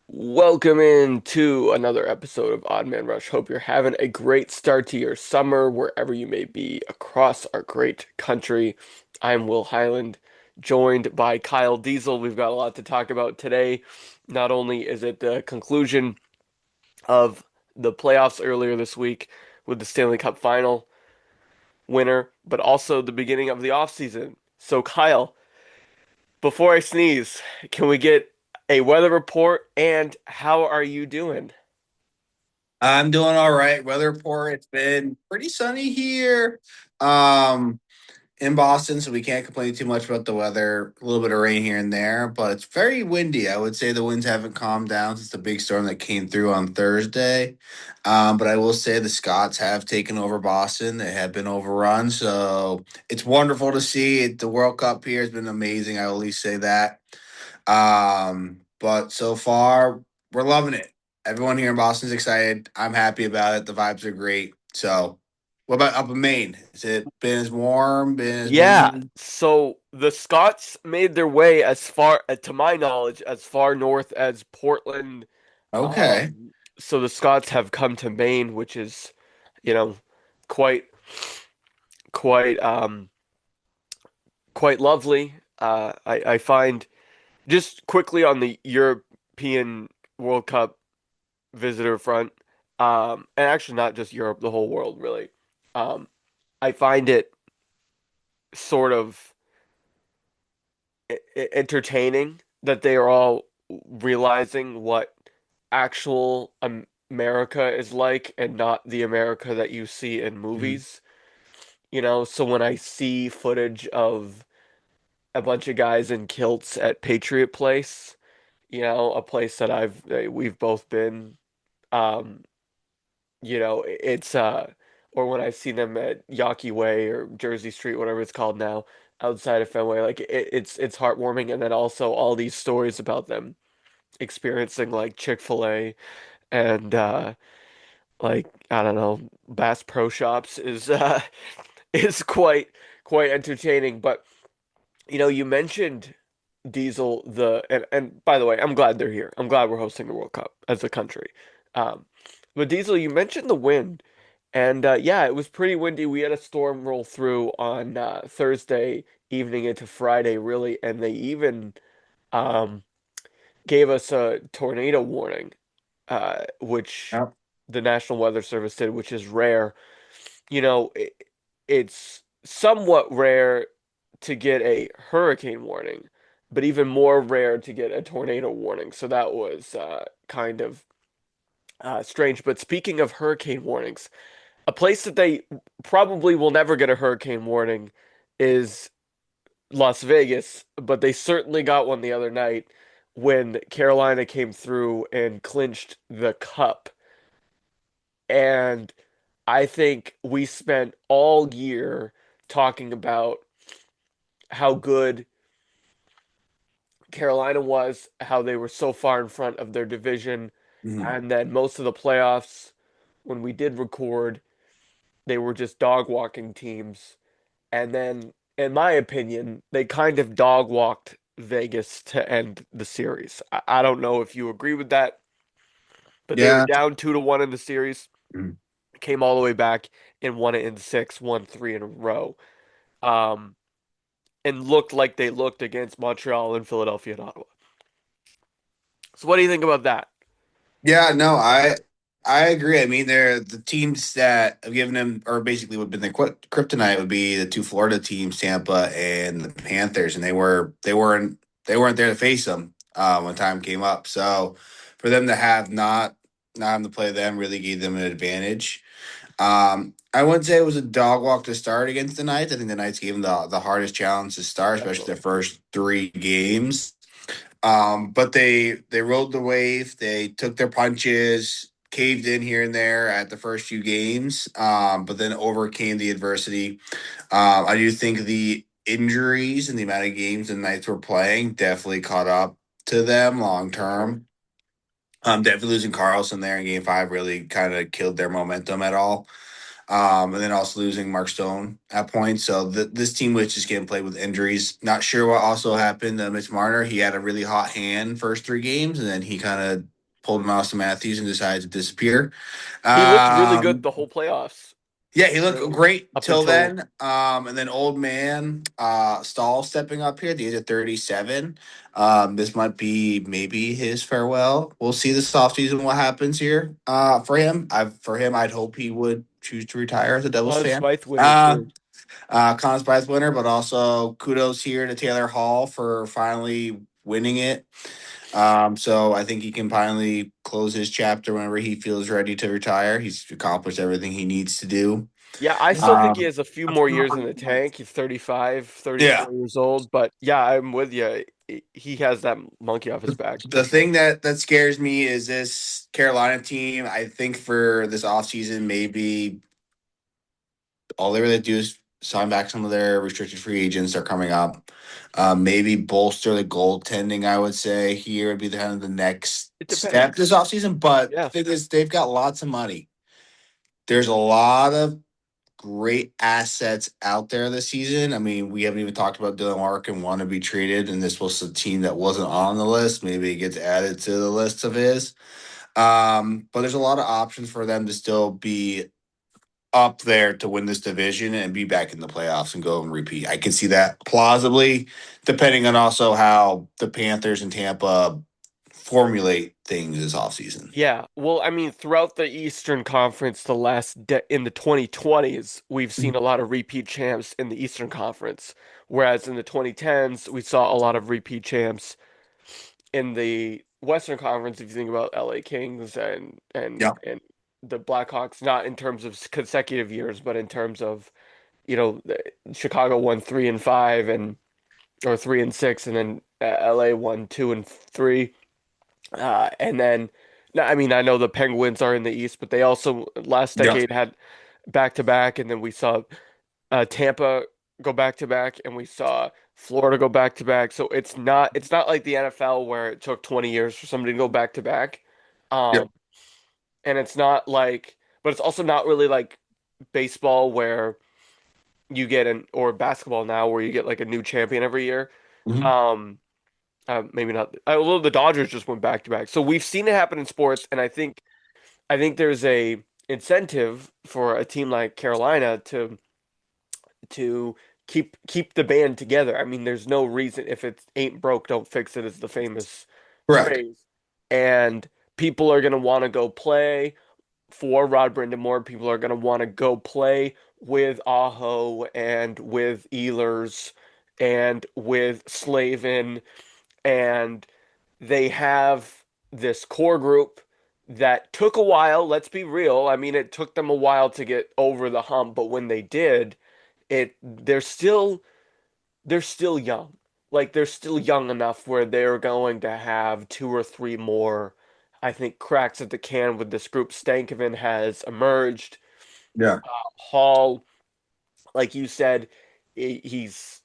Welcome into another episode of Odd Man Rush. Hope you're having a great start to your summer wherever you may be across our great country. I'm Will Highland, joined by Kyle Diezel. We've got a lot to talk about today. Not only is it the conclusion of the playoffs earlier this week with the Stanley Cup final winner, but also the beginning of the offseason. So, Kyle, before I sneeze, can we get a weather report and how are you doing? I'm doing all right. Weather report, it's been pretty sunny here um in Boston, so we can't complain too much about the weather. A little bit of rain here and there, but it's very windy. I would say the winds haven't calmed down since the big storm that came through on Thursday. But I will say the Scots have taken over Boston. They have been overrun, so it's wonderful to see it. The World Cup here has been amazing. I will at least say that. But so far, we're loving it. Everyone here in Boston's excited. I'm happy about it. The vibes are great. So, what about up in Maine? Has it been as warm, been as Yeah, windy? so the Scots made their way as far, to my knowledge, as far north as Portland. Okay. So the Scots have come to Maine, which is, you know, quite, quite, quite lovely. I find just quickly on the European World Cup visitor front, and actually not just Europe, the whole world really. Um, I find it sort of entertaining that they are all realizing what actual America is like and not the America that you see in Mhm. movies. So when I see footage of a bunch of guys in kilts at Patriot Place, a place that we've both been, um, it's or when I see them at Yawkey Way or Jersey Street, whatever it's called now, outside of Fenway, like it's heartwarming, and then also all these stories about them experiencing like Chick-fil-A and like I don't know, Bass Pro Shops is is quite entertaining. But you mentioned Diesel and by the way, I'm glad they're here. I'm glad we're hosting the World Cup as a country. Um, but Diesel, you mentioned the wind. And yeah, it was pretty windy. We had a storm roll through on Thursday evening into Friday, really, and they even um, gave us a tornado warning, which Yep. the National Weather Service did, which is rare. It's somewhat rare to get a hurricane warning, but even more rare to get a tornado warning. So that was kind of strange. But speaking of hurricane warnings, a place that they probably will never get a hurricane warning is Las Vegas, but they certainly got one the other night when Carolina came through and clinched the cup. And I think we spent all year talking about how good Carolina was, how they were so far in front of their division, Mhm. and then most of the playoffs, when we did record, they were just dog walking teams. And then, in my opinion, they kind of dog walked Vegas to end the series. I don't know if you agree with that, but they were Yeah. down 2-1 in the series, Mhm. came all the way back and won it in six, won three in a row, um, and looked like they looked against Montreal and Philadelphia and Ottawa. So, what do you think about that? Yeah, no, I agree. I mean, they're the teams that have given them, or basically would have been the kryptonite would be the two Florida teams, Tampa and the Panthers, and they weren't there to face them when time came up. So for them to have not having to play them really gave them an advantage. I wouldn't say it was a dog walk to start against the Knights. I think the Knights gave them the hardest challenge to start, especially their Definitely. first three games. But they rode the wave. They took their punches, caved in here and there at the first few games, but then overcame the adversity. I do think the injuries and the amount of games the Knights were playing definitely caught up to them long For sure. term. Definitely losing Carlson there in Game Five really kind of killed their momentum at all. And then also losing Mark Stone at points. So this team was just getting played with injuries. Not sure what also happened to Mitch Marner. He had a really hot hand first three games, and then he kind of pulled an Austin Matthews and decided to disappear. He looked really good Um, the whole playoffs. yeah, he looked Really, great up till until then. And then old man Stahl stepping up here at the age of 37. This might be maybe his farewell. We'll see this offseason what happens here for him. For him, I'd hope he would choose to retire as a Devils Conn fan. Smythe winner Uh, too. Conn Smythe winner, but also kudos here to Taylor Hall for finally winning it. So I think he can finally close his chapter whenever he feels ready to retire. He's accomplished everything he needs to do. Yeah, I still think he Um, has a few more years in the tank. He's 35, yeah. 34 years old, but yeah, I'm with you. He has that monkey off his back for The sure. thing that scares me is this Carolina team. I think for this offseason, maybe all they really do is sign back some of their restricted free agents that are coming up. Maybe bolster the goaltending, I would say. Here would be the kind of the next It step this depends. offseason. But the Yeah. thing is, they've got lots of money. There's a lot of great assets out there this season. I mean, we haven't even talked about Dylan Larkin want to be traded, and this was a team that wasn't on the list. Maybe it gets added to the list of his. But there's a lot of options for them to still be up there to win this division and be back in the playoffs and go and repeat. I can see that plausibly, depending on also how the Panthers and Tampa formulate things this offseason. Yeah. Well, I mean, throughout the Eastern Conference, in the 2020s, we've seen a lot of repeat champs in the Eastern Conference, whereas in the 2010s, we saw a lot of repeat champs in the Western Conference. If you think about LA Kings Yeah. and the Blackhawks, not in terms of consecutive years, but in terms of, Chicago won 3 and 5 and or 3 and 6, and then LA won 2 and 3. And then, no, I mean, I know the Penguins are in the East, but they also last Yeah. decade had back to back, and then we saw Tampa go back to back, and we saw Florida go back to back. So it's not like the NFL where it took 20 years for somebody to go back to back. Yeah. Um, and it's not like, but it's also not really like baseball where you get an or basketball now where you get like a new champion every year. Mhm. Um, maybe not. Although the Dodgers just went back to back, so we've seen it happen in sports, and I think there's a incentive for a team like Carolina to keep the band together. I mean, there's no reason if it ain't broke, don't fix it is the famous Correct. phrase. And people are gonna want to go play for Rod Brindamore. People are gonna want to go play with Aho and with Ehlers and with Slavin, and they have this core group that took a while. Let's be real. I mean, it took them a while to get over the hump, but when they did, they're still young. Like they're still young enough where they're going to have two or three more, I think, cracks at the can with this group. Stankoven has emerged. Yeah. Hall, like you said, he's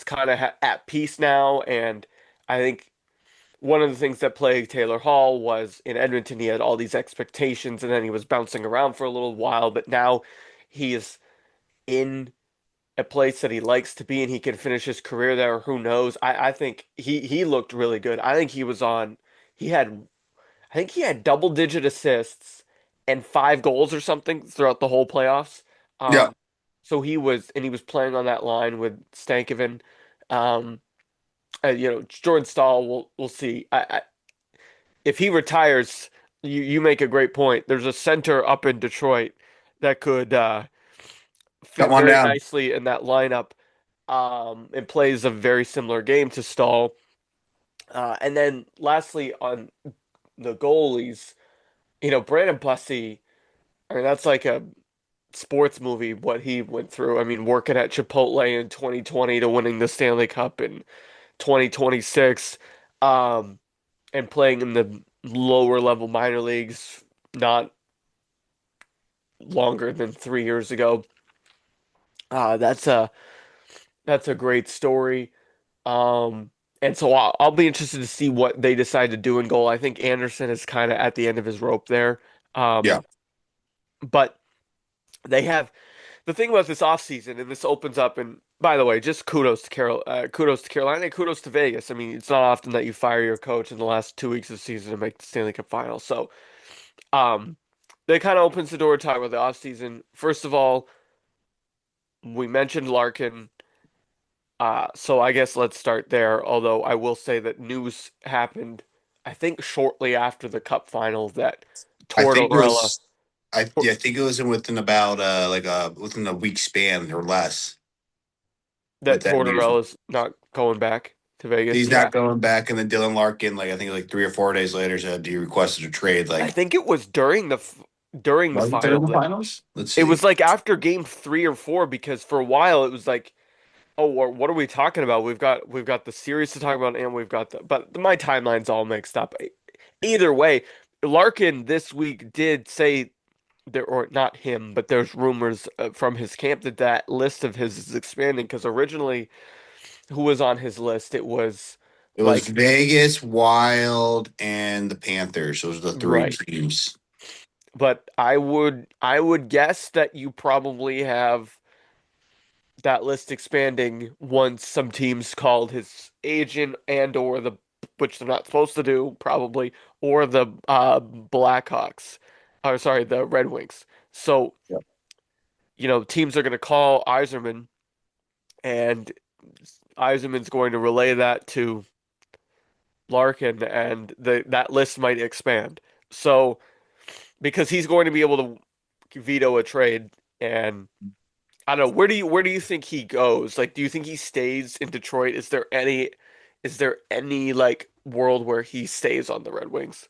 kind of at peace now, and I think one of the things that plagued Taylor Hall was in Edmonton, he had all these expectations and then he was bouncing around for a little while, but now he is in a place that he likes to be and he can finish his career there. Who knows? I think he looked really good. He had, I think he had double digit assists and 5 goals or something throughout the whole playoffs. Yeah. Um, so he was playing on that line with Stankoven. Um, Jordan Stahl, we'll see. If he retires, you make a great point. There's a center up in Detroit that could Got fit one very down. nicely in that lineup, and plays a very similar game to Stahl. And then lastly on the goalies, Brandon Bussey. I mean, that's like a sports movie what he went through. I mean, working at Chipotle in 2020 to winning the Stanley Cup in 2026. And playing in the lower level minor leagues not longer than 3 years ago. That's a great story. And so I'll be interested to see what they decide to do in goal. I think Anderson is kind of at the end of his rope there. Yeah. Um, but they have the thing about this offseason, and this opens up, and By the way, just kudos to Carolina, and kudos to Vegas. I mean, it's not often that you fire your coach in the last 2 weeks of the season to make the Stanley Cup final. So, um, that kind of opens the door to talk about the offseason. First of all, we mentioned Larkin. So I guess let's start there. Although I will say that news happened, I think shortly after the Cup final that I think it Tortorella, was. Yeah, I think it was in within about within a week span or less with that that news. Tortorella's not going back to Vegas. He's Yeah, not going back, and then Dylan Larkin, like I think like 3 or 4 days later, said he requested a trade. I Like, think it was during the was it during final the that finals? Let's it see. was like after game 3 or 4 because for a while it was like, oh, what are we talking about? We've got the series to talk about and we've got but my timeline's all mixed up. Either way, Larkin this week did say there, or not him, but there's rumors from his camp that that list of his is expanding because originally who was on his list? It was It was like Vegas, Wild, and the Panthers. Those are the three right. teams. But I would guess that you probably have that list expanding once some teams called his agent and or the which they're not supposed to do probably or the Blackhawks or sorry the Red Wings. So Yep. teams are going to call Yzerman and Yzerman's going to relay that to Larkin and that list might expand. So because he's going to be able to veto a trade and I don't know. Where do you think he goes? Like, do you think he stays in Detroit? Is there any like world where he stays on the Red Wings?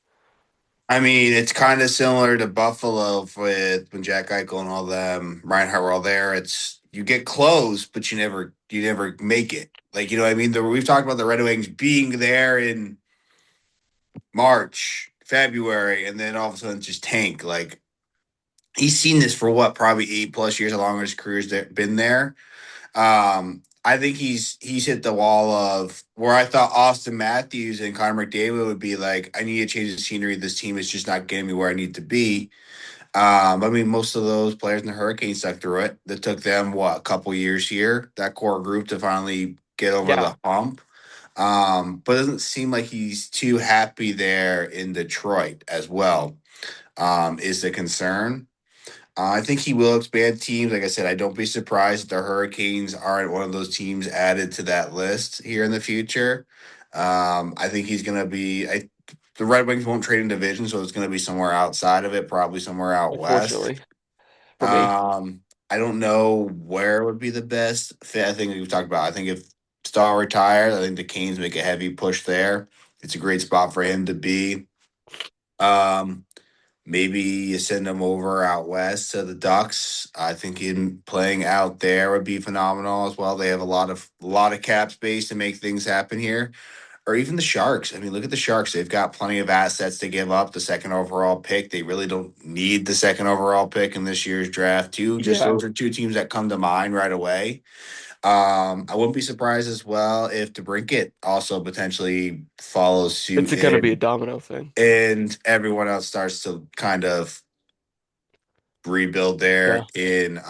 I mean, it's kind of similar to Buffalo with when Jack Eichel and all them, Reinhart were all there. It's you get close, but you never make it. Like you know, what I mean, we've talked about the Red Wings being there in March, February, and then all of a sudden just tank. Like he's seen this for what, probably 8 plus years, how long his career's been there. I think he's hit the wall of where I thought Austin Matthews and Connor McDavid would be like, I need to change the scenery. This team is just not getting me where I need to be. I mean, most of those players in the Hurricanes stuck through it. That took them what, a couple years here, that core group to finally get over Yeah, the hump. But it doesn't seem like he's too happy there in Detroit as well. Is the concern. I think he will expand teams. Like I said, I don't be surprised if the Hurricanes aren't one of those teams added to that list here in the future. I think he's going to be. The Red Wings won't trade in division, so it's going to be somewhere outside of it, probably somewhere out west. unfortunately for me. Um, I don't know where would be the best fit. I think we've talked about. I think if Stahl retires, I think the Canes make a heavy push there. It's a great spot for him to be. Um, Maybe you send him over out west to the Ducks. I think him playing out there would be phenomenal as well. They have a lot of cap space to make things happen here. Or even the Sharks. I mean, look at the Sharks. They've got plenty of assets to give up. The second overall pick. They really don't need the second overall pick in this year's draft. Too. Just Yeah, those are two teams that come to mind right away. I wouldn't be surprised as well if DeBrincat also potentially follows it's suit going to be a in domino thing. and everyone else starts to kind of rebuild Yeah. there in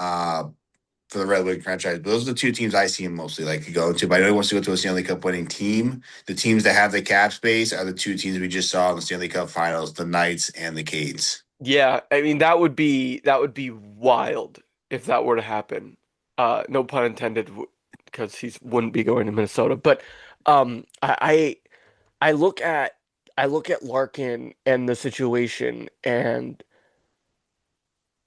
for the Red Wing franchise. But those are the two teams I see him mostly like going to. But I know he wants to go to a Stanley Cup winning team. The teams that have the cap space are the two teams we just saw in the Stanley Cup Finals: the Knights and the Canes. Yeah, I mean that would be wild if that were to happen. No pun intended, because he wouldn't be going to Minnesota. But I look at Larkin and the situation, and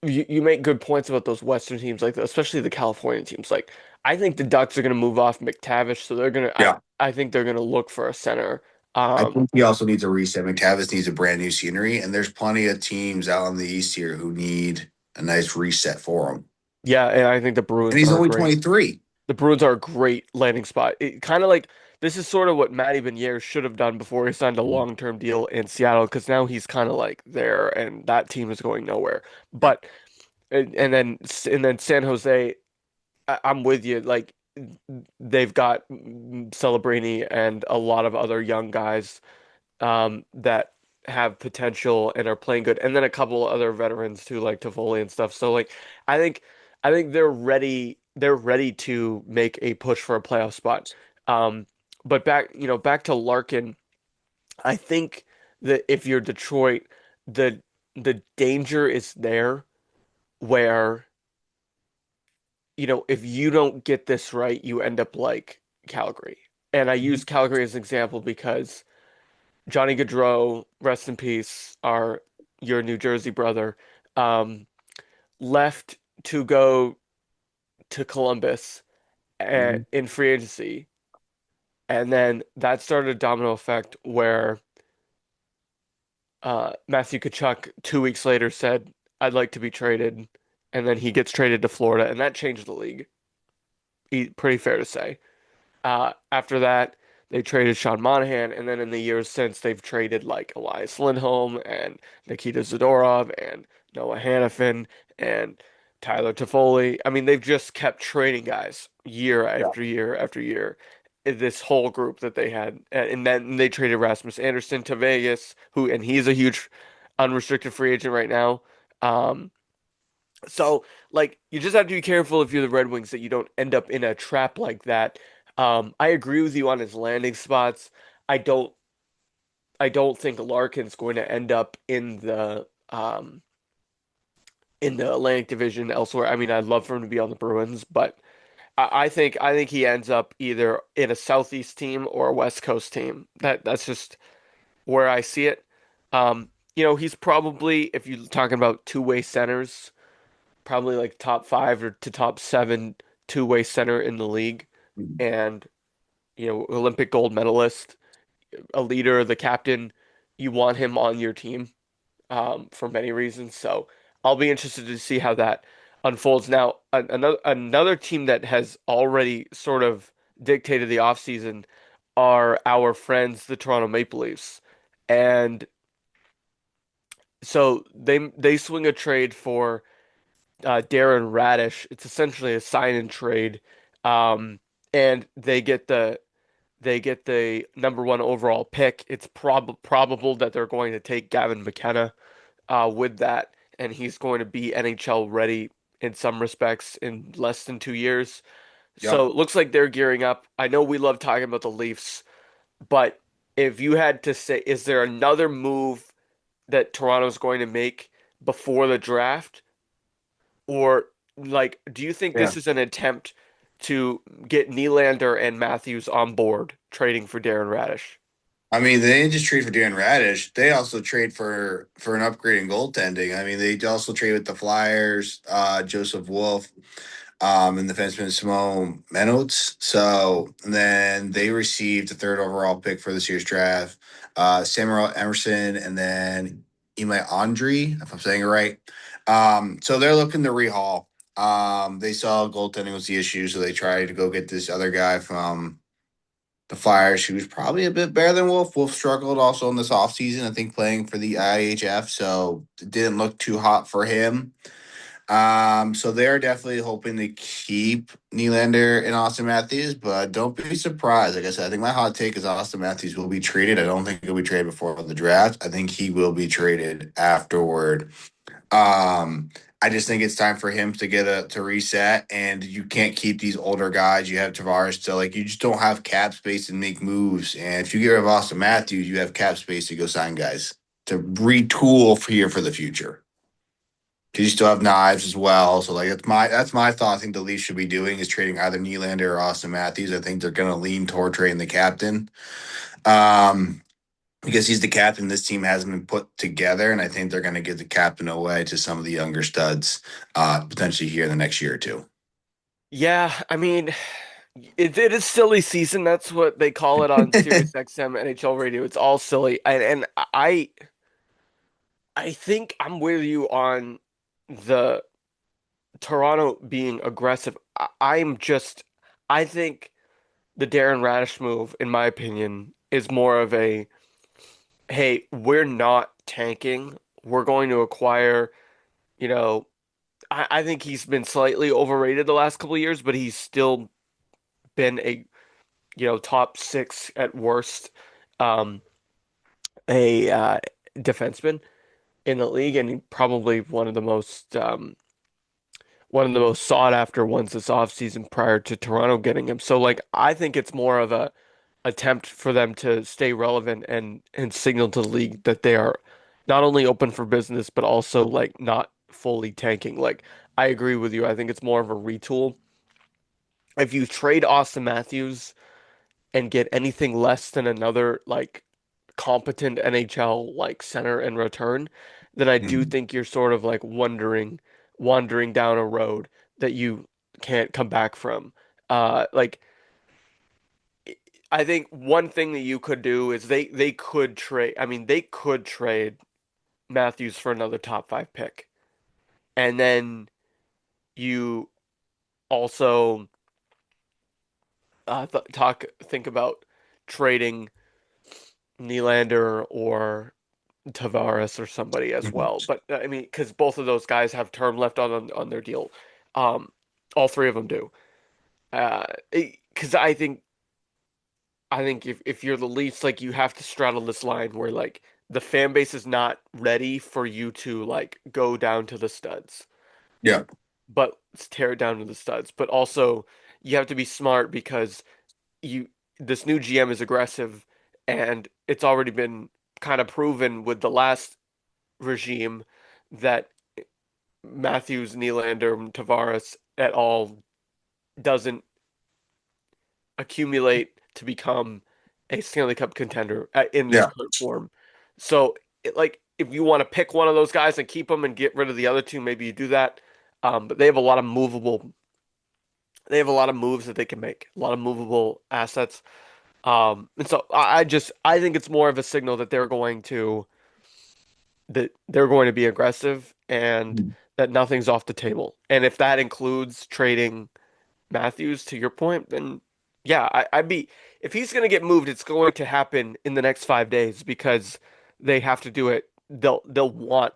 you make good points about those Western teams, like especially the California teams. Like I think the Ducks are going to move off McTavish, so they're gonna. I Yeah. I think they're going to look for a center. I Um, think he also needs a reset. McTavish needs a brand new scenery, and there's plenty of teams out in the East here who need a nice reset for him. yeah, and I think the And Bruins he's are only great. 23. The Bruins are a great landing spot. It kind of like this is sort of what Matty Beniers should have done before he signed a long-term deal in Seattle, because now he's kind of like there, and that team is going nowhere. But and then San Jose, I'm with you. Like they've got Celebrini and a lot of other young guys that have potential and are playing good, and then a couple other veterans too, like Toffoli and stuff. So like, I think, I think they're ready. they're ready to make a push for a playoff spot. Um, but back to Larkin, I think that if you're Detroit, the the danger is there where, if you don't get this right, you end up like Calgary. And I use Calgary as an example because Johnny Gaudreau, rest in peace, your New Jersey brother, um, left to go to Columbus Mhm. in free agency. And then that started a domino effect where Matthew Tkachuk 2 weeks later said, "I'd like to be traded," and then he gets traded to Florida, and that changed the league. Pretty fair to say. After that, they traded Sean Monahan, and then in the years since, they've traded like Elias Lindholm and Nikita Zadorov and Noah Hanifin and Tyler Toffoli. I mean, they've just kept trading guys year Yeah. after year after year. This whole group that they had, and then they traded Rasmus Anderson to Vegas, and he's a huge unrestricted free agent right now. Um, so, like, you just have to be careful if you're the Red Wings that you don't end up in a trap like that. I agree with you on his landing spots. I don't, I don't think Larkin's going to end up in the Atlantic Division elsewhere. I mean, I'd love for him to be on the Bruins, but I think he ends up either in a Southeast team or a West Coast team. That's just where I see it. He's probably, if you're talking about two-way centers, probably like top five or to top seven two-way center in the league, Mhm. and Olympic gold medalist, a leader, the captain. You want him on your team for many reasons. So I'll be interested to see how that unfolds. Now, another team that has already sort of dictated the offseason are our friends, the Toronto Maple Leafs, and so they swing a trade for Darren Radish. It's essentially a sign and trade, um, and they get the number one overall pick. It's probable that they're going to take Gavin McKenna with that, and he's going to be NHL ready in some respects in less than 2 years. Yep. So it looks like they're gearing up. I know we love talking about the Leafs, but if you had to say, is there another move that Toronto's going to make before the draft? Or like, do you think Yeah. this is an attempt to get Nylander and Matthews on board trading for Darren Radish? I mean, they didn't just trade for Darren Radish. They also trade for an upgrade in goaltending. I mean, they also trade with the Flyers, Joseph Wolf, and defenseman Simone Menottes. So and then they received the third overall pick for this year's draft, Samuel Emerson, and then Imai Andre, if I'm saying it right. So they're looking to rehaul. They saw goaltending was the issue, so they tried to go get this other guy from the Flyers, who's probably a bit better than Wolf. Wolf struggled also in this offseason, I think, playing for the IHF, so it didn't look too hot for him. So they're definitely hoping to keep Nylander and Austin Matthews, but don't be surprised. Like I said, I think my hot take is Austin Matthews will be traded. I don't think he'll be traded before the draft. I think he will be traded afterward. Um, I just think it's time for him to to reset, and you can't keep these older guys. You have Tavares to like, you just don't have cap space to make moves. And if you get rid of Austin Matthews, you have cap space to go sign guys to retool for here for the future. Because you still have knives as well. So like that's my thought. I think the Leafs should be doing is trading either Nylander or Austin Matthews. I think they're going to lean toward trading the captain. Um, because he's the captain, this team hasn't been put together, and I think they're going to give the captain away to some of the younger studs, potentially here in the next year or two. Yeah, I mean, it is silly season. That's what they call it on Sirius XM NHL radio. It's all silly, and I think I'm with you on the Toronto being aggressive. I think the Darren Radish move, in my opinion, is more of a, hey, we're not tanking. We're going to acquire, you know, I think he's been slightly overrated the last couple of years, but he's still been a, top six at worst, um, a defenseman in the league, and probably one of the most one of the most sought after ones this offseason prior to Toronto getting him. So like I think it's more of a attempt for them to stay relevant and signal to the league that they are not only open for business but also like not fully tanking. Like I agree with you. I think it's more of a retool. If you trade Austin Matthews and get anything less than another like competent NHL like center in return, then I do Mhm. think you're sort of like wandering down a road that you can't come back from. Like I think one thing that you could do is they could trade. I mean, they could trade Matthews for another top five pick, and then you also think about trading Nylander or Tavares or somebody as Mhm. well. But I mean, because both of those guys have term left on their deal. All three of them do. Because I think if you're the Leafs, like you have to straddle this line where like the fan base is not ready for you to like go down to the studs, Yeah. but tear it down to the studs. But also you have to be smart because you this new GM is aggressive and it's already been kind of proven with the last regime that Matthews, Nylander, Tavares at all doesn't accumulate to become a Stanley Cup contender in this Yeah. current form. So, like, if you want to pick one of those guys and keep them and get rid of the other two, maybe you do that. But they have a lot of movable. They have a lot of moves that they can make, a lot of movable assets. And so I think it's more of a signal that they're going to be aggressive and Mhm. that nothing's off the table. And if that includes trading Matthews, to your point, then yeah, I'd be if he's going to get moved, it's going to happen in the next 5 days because they have to do it. They'll want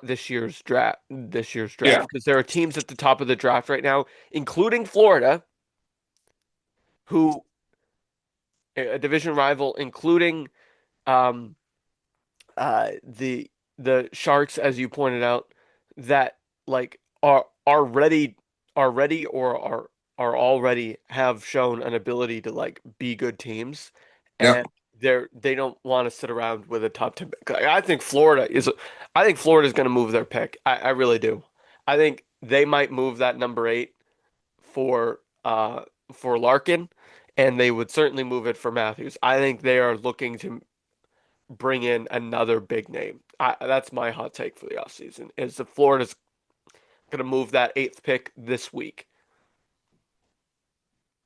this year's draft Yeah. because there are teams at the top of the draft right now, including Florida, who a division rival, including um the Sharks, as you pointed out, that like are ready or are already have shown an ability to like be good teams, Yeah. and they don't want to sit around with a top 10 pick. I think Florida is going to move their pick. I really do. I think they might move that number 8 for Larkin, and they would certainly move it for Matthews. I think they are looking to bring in another big name. That's my hot take for the offseason is that Florida's going to move that eighth pick this week.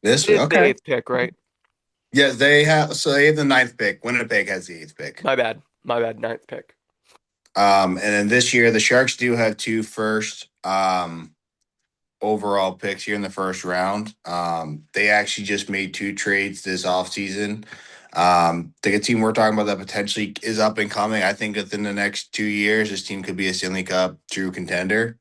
This It week. is the Okay. eighth pick, right? Yes, they have. So they have the ninth pick. Winnipeg has the eighth pick. My bad. My bad. Ninth pick. And then this year the Sharks do have two first overall picks here in the first round. They actually just made two trades this offseason. The team we're talking about that potentially is up and coming. I think within the next 2 years, this team could be a Stanley Cup true contender.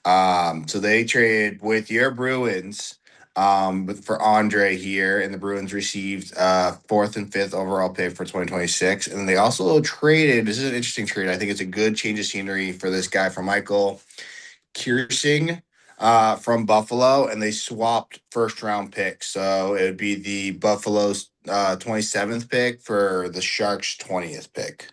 So they traded with your Bruins for Andre here, and the Bruins received fourth and fifth overall pick for 2026. And then they also traded. This is an interesting trade. I think it's a good change of scenery for this guy, for Michael Kiersing from Buffalo, and they swapped first round picks. So it would be the Buffalo's 27th pick for the Sharks' 20th pick.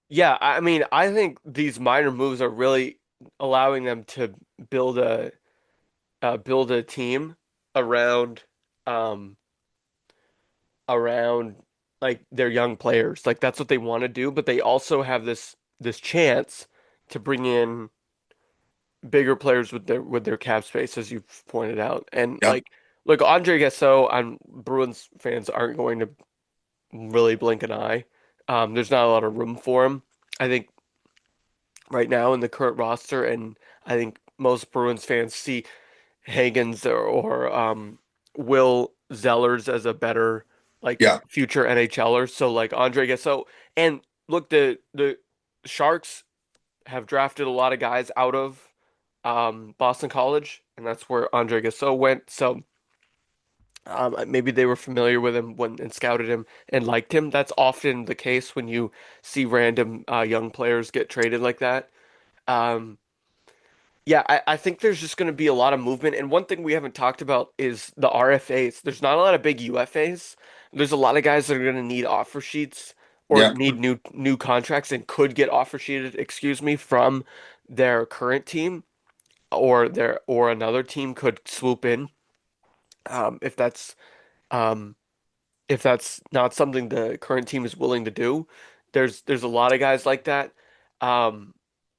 Yeah, I mean, I think these minor moves are really allowing them to build a build a team around um around like their young players. Like that's what they want to do, but they also have this chance to bring in bigger players with their cap space, as you've pointed out. And Yep. like, look, Andre Gasol on Bruins fans aren't going to really blink an eye. There's not a lot of room for him, I think, right now in the current roster, and I think most Bruins fans see Hagens or Will Zellers as a better like Yeah. future NHLer. So like Andre Gasol, and look, the Sharks have drafted a lot of guys out of Boston College, and that's where Andre Gasol went. So maybe they were familiar with him when and scouted him and liked him. That's often the case when you see random young players get traded like that. Um, Yeah, I think there's just going to be a lot of movement. And one thing we haven't talked about is the RFAs. There's not a lot of big UFAs. There's a lot of guys that are going to need offer sheets or Yep. need new contracts and could get offer sheeted, excuse me, from their current team or another team could swoop in. If um, if that's not something the current team is willing to do, there's a lot of guys like that. Um,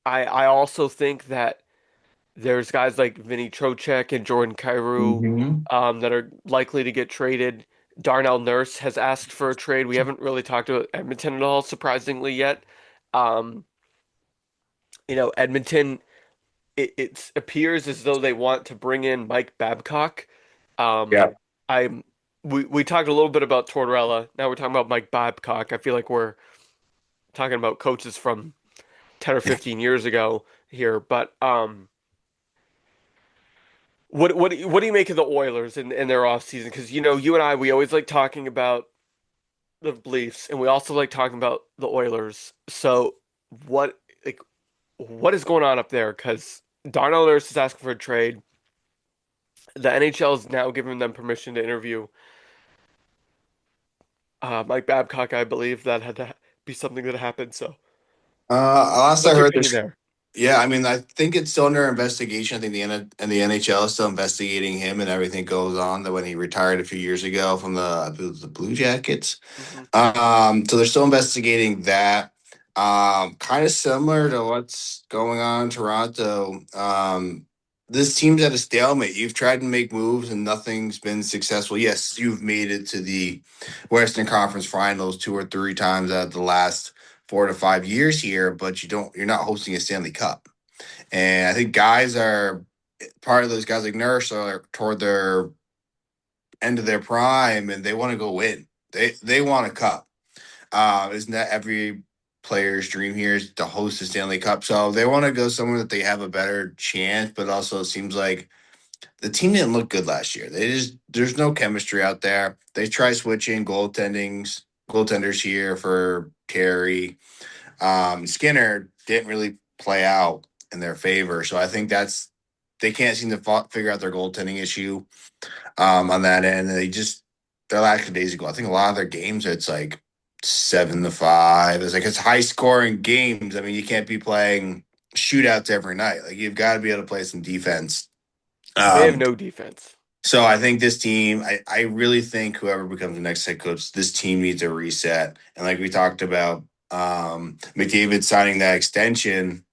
I also think that. There's guys like Vinny Trocheck and Jordan Kyrou Hmm. that are likely to get traded. Darnell Nurse has asked for a trade. We haven't really talked about Edmonton at all, surprisingly yet. Um, Edmonton, it appears as though they want to bring in Mike Babcock. Um, Yeah. I'm we talked a little bit about Tortorella. Now we're talking about Mike Babcock. I feel like we're talking about coaches from 10 or 15 years ago here, but what do you make of the Oilers in their offseason? Because you and I we always like talking about the Leafs and we also like talking about the Oilers. So what like what is going on up there? Because Darnell Nurse is asking for a trade. The NHL is now giving them permission to interview Mike Babcock. I believe that had to be something that happened. So Last I what's your heard, opinion there? yeah, I mean, I think it's still under investigation. I think the NHL is still investigating him and everything goes on. That when he retired a few years ago from I believe it was the Blue Jackets. Hmm. So they're still investigating that. Kind of similar to what's going on in Toronto. This team's at a stalemate. You've tried to make moves and nothing's been successful. Yes, you've made it to the Western Conference Finals two or three times out of the last 4 to 5 years here, but you're not hosting a Stanley Cup. And I think guys are part of those guys like Nurse are toward their end of their prime and they want to go win. They want a cup. Isn't that every player's dream here is to host the Stanley Cup? So they want to go somewhere that they have a better chance, but also it seems like the team didn't look good last year. There's no chemistry out there. They try switching goaltenders here for Terry. Skinner didn't really play out in their favor, so I think they can't seem to figure out their goaltending issue on that end. And they're lackadaisical. I think a lot of their games it's like 7-5. It's high scoring games. I mean, you can't be playing shootouts every night. Like you've got to be able to play some defense. They have Um, no defense. so I think this team, I really think whoever becomes the next head coach, this team needs a reset. And like we talked about, McDavid signing that extension.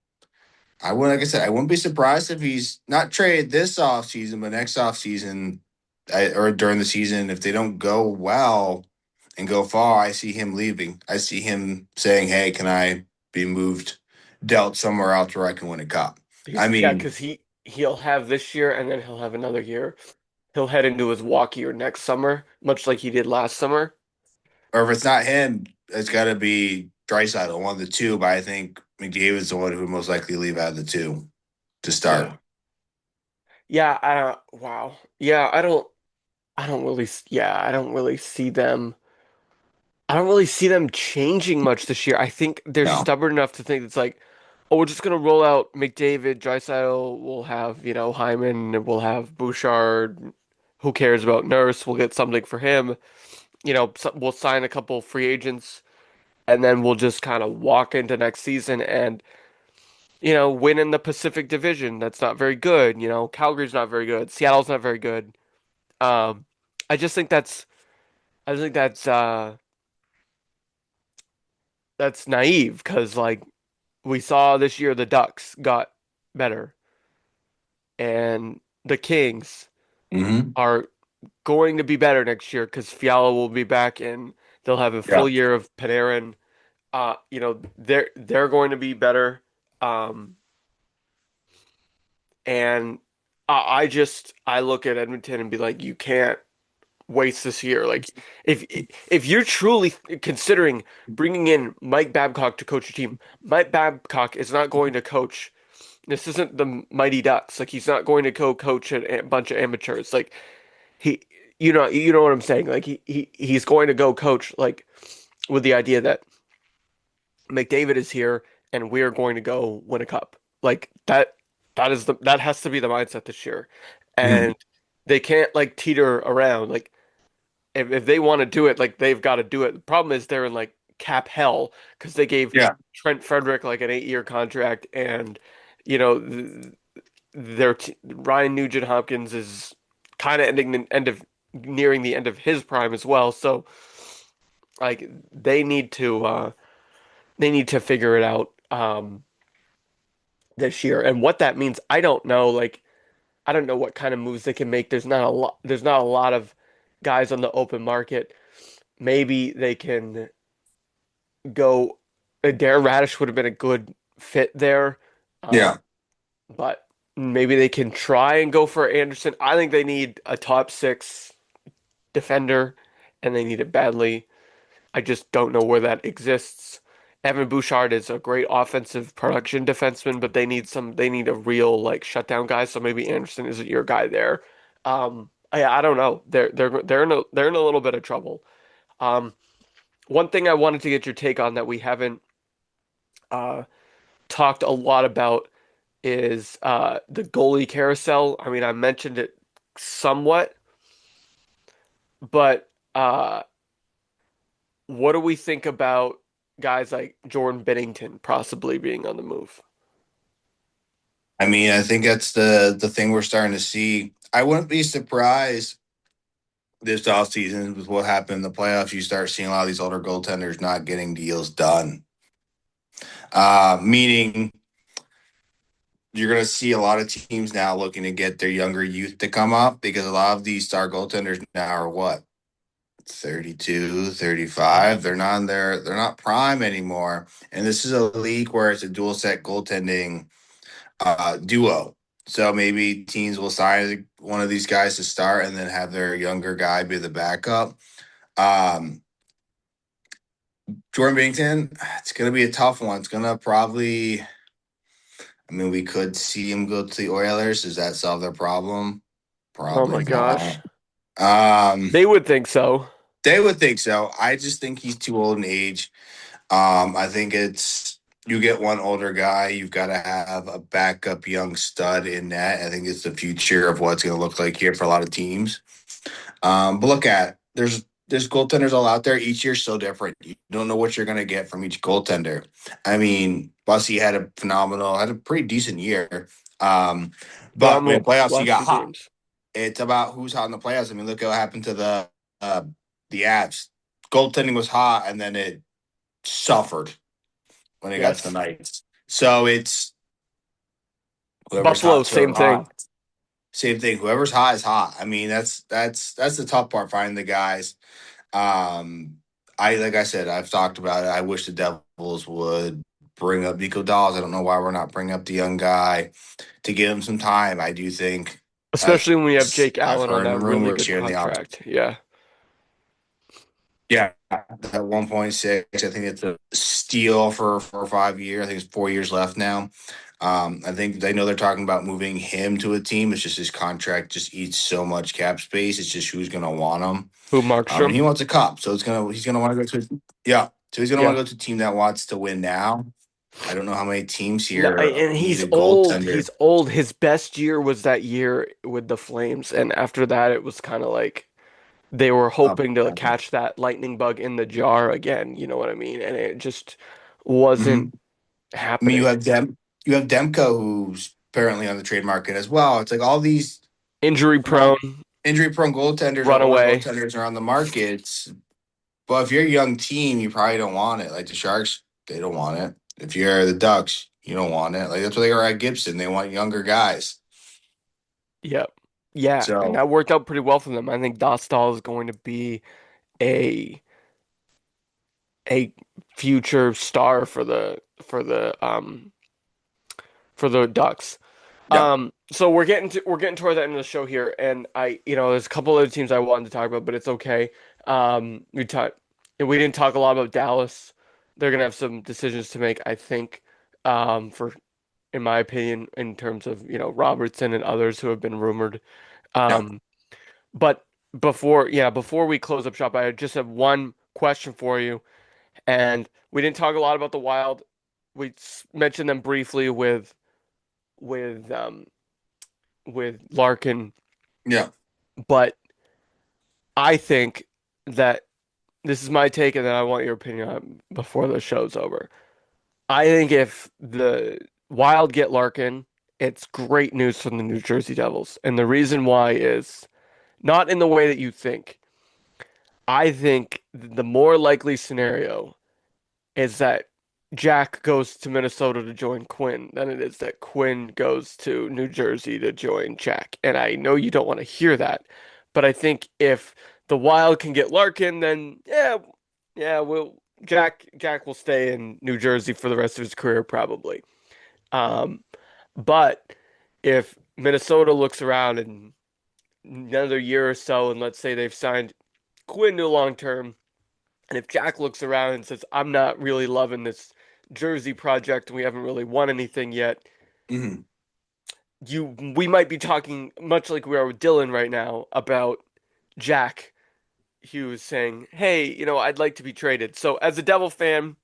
Like I said, I wouldn't be surprised if he's not traded this offseason, but next offseason or during the season, if they don't go well and go far, I see him leaving. I see him saying, "Hey, can I be moved, dealt somewhere else where I can win a cup?" I Yeah, mean, because he'll have this year and then he'll have another year. He'll head into his walk year next summer, much like he did last summer. or if it's not him, it's got to be Draisaitl, one of the two. But I think McDavid's the one who would most likely leave out of the two to start. Yeah. Yeah, wow. Yeah, I don't really see them. I don't really see them changing much this year. I think they're No. stubborn enough to think it's like, oh, we're just gonna roll out McDavid, Draisaitl, we'll have, Hyman, and we'll have Bouchard. Who cares about Nurse? We'll get something for him. We'll sign a couple free agents, and then we'll just kind of walk into next season and win in the Pacific Division. That's not very good. Calgary's not very good. Seattle's not very good. Um, I just think I just think that's naive because like we saw this year the Ducks got better and the Kings Mm-hmm. are going to be better next year because Fiala will be back and they'll have a Yeah. full year of Panarin. They're going to be better. Um, and I look at Edmonton and be like, you can't waste this year. Like if if you're truly considering bringing in Mike Babcock to coach your team, Mike Babcock is not going to coach. This isn't the Mighty Ducks. Like he's not going to coach a bunch of amateurs. Like he, you know what I'm saying. Like he's going to go coach like with the idea that McDavid is here and we're going to go win a cup. Like that. that has to be the mindset this year. Mhm. And they can't like teeter around. Like if they want to do it, like they've got to do it. The problem is they're in like cap hell because they gave Yeah, Trent Frederick like an 8-year contract, and you know their Ryan Nugent Hopkins is kind of ending the end of nearing the end of his prime as well. So like they need to figure it out this year. And what that means, I don't know. Like I don't know what kind of moves they can make. There's not a lot of guys on the open market. Maybe they can go. Darren Radish would have been a good fit there, yeah. but maybe they can try and go for Anderson. I think they need a top six defender, and they need it badly. I just don't know where that exists. Evan Bouchard is a great offensive production defenseman, but they need a real like shutdown guy. So maybe Anderson isn't your guy there. I don't know. They're in a little bit of trouble. Um, one thing I wanted to get your take on that we haven't uh talked a lot about is the goalie carousel. I mean, I mentioned it somewhat, but what do we think about guys like Jordan Binnington possibly being on the move? I mean, I think that's the thing we're starting to see. I wouldn't be surprised this offseason with what happened in the playoffs. You start seeing a lot of these older goaltenders not getting deals done. Meaning you're going to see a lot of teams now looking to get their younger youth to come up because a lot of these star goaltenders now are what 32, 35. They're not prime anymore. And this is a league where it's a dual set goaltending duo. So maybe teams will sign one of these guys to start and then have their younger guy be the backup. Um, Jordan Binnington, it's going to be a tough one. It's going to probably, I mean, we could see him go to the Oilers. Does that solve their problem? Oh Probably my gosh. not. Um, They would think so. they would think so. I just think he's too old in age. I think it's you get one older guy, you've got to have a backup young stud in that. I think it's the future of what's going to look like here for a lot of teams. But look at there's goaltenders all out there. Each year's so different. You don't know what you're going to get from each goaltender. I mean, Bussy had a pretty decent year. Um, but when Phenomenal playoffs, he last got few hot. games. It's about who's hot in the playoffs. I mean, look what happened to uh, the Avs. Goaltending was hot, and then it suffered when it got to the Yes. Knights. So it's whoever's Buffalo, hot, so same thing. hot. Same thing. Whoever's hot is hot. I mean, that's the tough part, finding the guys. Um, I like I said, I've talked about it. I wish the Devils would bring up Nico Dawes. I don't know why we're not bringing up the young guy to give him some time. I do think, as Especially when we have Jake I've Allen on heard that really rumors good here in the off. contract. Yeah. Yeah, that 1.6. I think it's a steal for 5 years. I think it's 4 years left now. I think they know they're talking about moving him to a team. It's just his contract just eats so much cap space. It's just who's going to want him. Who, And he Markstrom? wants a cup, so he's gonna want to go to yeah. So he's gonna want Yeah. to go to a team that wants to win now. I don't know how many teams No, here and need he's a old. goaltender. He's old. His best year was that year with the Flames, and after that, it was kind of like they were Up. hoping to catch that lightning bug in the jar again. You know what I mean? And it just wasn't Mhm. I mean, happening. you have Demko, who's apparently on the trade market as well. It's like all these Injury prone, injury prone goaltenders or older runaway. goaltenders are on the markets. But if you're a young team, you probably don't want it. Like the Sharks, they don't want it. If you're the Ducks, you don't want it. Like that's what they are at Gibson. They want younger guys. Yep. Yeah, and So that worked out pretty well for them. I think Dostal is going to be a a future star for the Ducks. yeah, So we're getting toward the end of the show here, and there's a couple other teams I wanted to talk about, but it's okay. We didn't talk a lot about Dallas. They're gonna have some decisions to make, I think, for in my opinion, in terms of Robertson and others who have been rumored. yeah. Um, but before we close up shop, I just have one question for you, and we didn't talk a lot about the Wild. We mentioned them briefly with with Larkin, Yeah. but I think that this is my take, and then I want your opinion on it before the show's over. I think if the Wild get Larkin, it's great news for the New Jersey Devils, and the reason why is not in the way that you think. I think the more likely scenario is that Jack goes to Minnesota to join Quinn than it is that Quinn goes to New Jersey to join Jack. And I know you don't want to hear that, but I think if the Wild can get Larkin, then yeah, Jack will stay in New Jersey for the rest of his career probably. Um, but if Minnesota looks around in another year or so, and let's say they've signed Quinn to long term, and if Jack looks around and says, I'm not really loving this Jersey project and we haven't really won anything yet, Hmm. we might be talking much like we are with Dylan right now about Jack Hughes saying, "Hey, I'd like to be traded." So as a Devil fan,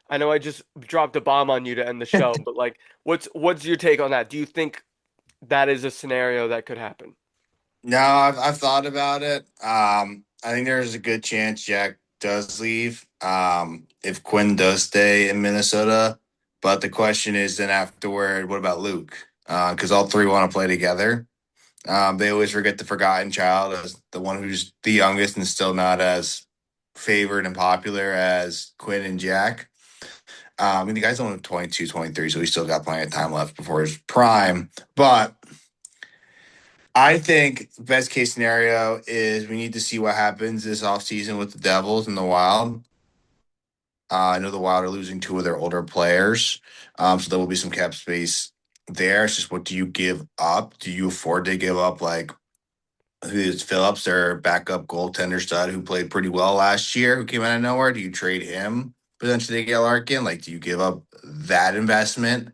I know I just dropped a bomb on you to end the show, but like what's your take on that? Do you think that is a scenario that could happen? No, I've thought about it. I think there's a good chance Jack does leave. If Quinn does stay in Minnesota, but the question is then afterward, what about Luke? Because all three want to play together. They always forget the forgotten child as the one who's the youngest and still not as favored and popular as Quinn and Jack. I mean, the guy's only 22, 23, so he's still got plenty of time left before his prime. But I think best case scenario is we need to see what happens this offseason with the Devils and the Wild. I know the Wild are losing two of their older players, so there will be some cap space there. It's just what do you give up? Do you afford to give up like who is Phillips, their backup goaltender stud who played pretty well last year, who came out of nowhere? Do you trade him potentially to get Larkin? Like, do you give up that investment?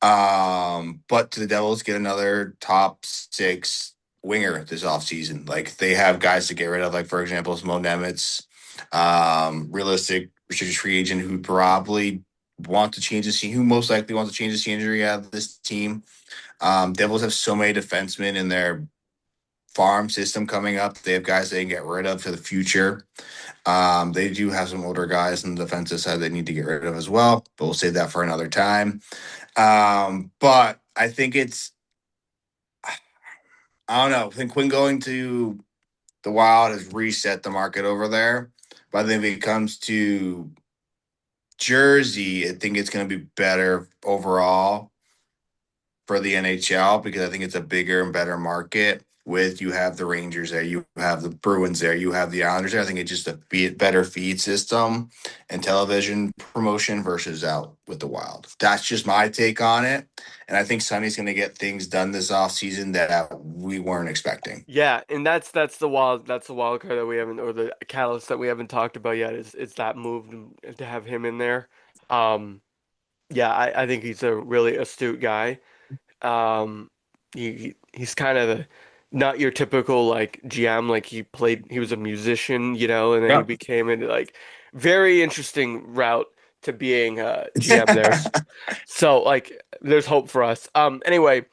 But to the Devils get another top six winger this offseason. Like they have guys to get rid of, like for example, Mo Nemitz, realistic restricted free agent who probably want to change the scene, who most likely wants to change the scenery out of this team. Devils have so many defensemen in their farm system coming up. They have guys they can get rid of for the future. They do have some older guys on the defensive side they need to get rid of as well, but we'll save that for another time. But I think I don't know. I think Quinn going to the Wild has reset the market over there. But I think if it comes to Jersey, I think it's going to be better overall for the NHL because I think it's a bigger and better market. With you have the Rangers there, you have the Bruins there, you have the Islanders there. I think it's just a better feed system and television promotion versus out with the Wild. That's just my take on it. And I think Sonny's going to get things done this offseason that we weren't expecting. Yeah, and that's the wild card that we haven't, or the catalyst that we haven't talked about yet is that move to have him in there. Um, yeah, I think he's a really astute guy. Um, he's kind of not your typical like GM. Like he was a musician, and then he Yeah. became into like very interesting route to being a GM there. So like, there's hope for us. Anyway,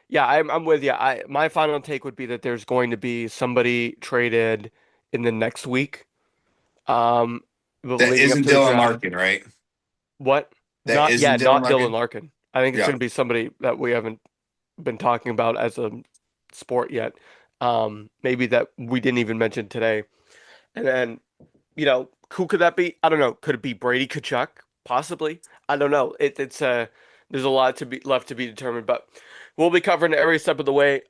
yeah, I'm with you. My final take would be that there's going to be somebody traded in the next week. Um, but That leading up isn't to the Dylan draft. Larkin, right? What? That Not isn't yeah, Dylan not Dylan Larkin. Larkin. I think it's Yeah. going to be somebody that we haven't been talking about as a sport yet. Maybe that we didn't even mention today. And then, who could that be? I don't know. Could it be Brady Tkachuk? Possibly. I don't know. There's a lot to be left to be determined, but we'll be covering every step of the way.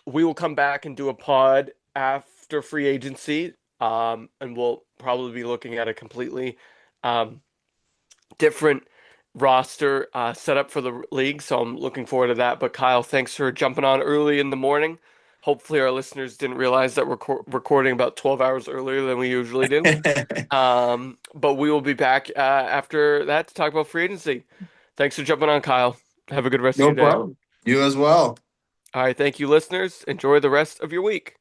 We will come back and do a pod after free agency. And we'll probably be looking at a completely um different roster set up for the league. So I'm looking forward to that. But Kyle, thanks for jumping on early in the morning. Hopefully, our listeners didn't realize that we're recording about 12 hours earlier than we usually do. But we will be back after that to talk about free agency. Thanks for jumping on, Kyle. Have a good rest of No your day. problem. You as well. All right, thank you, listeners. Enjoy the rest of your week.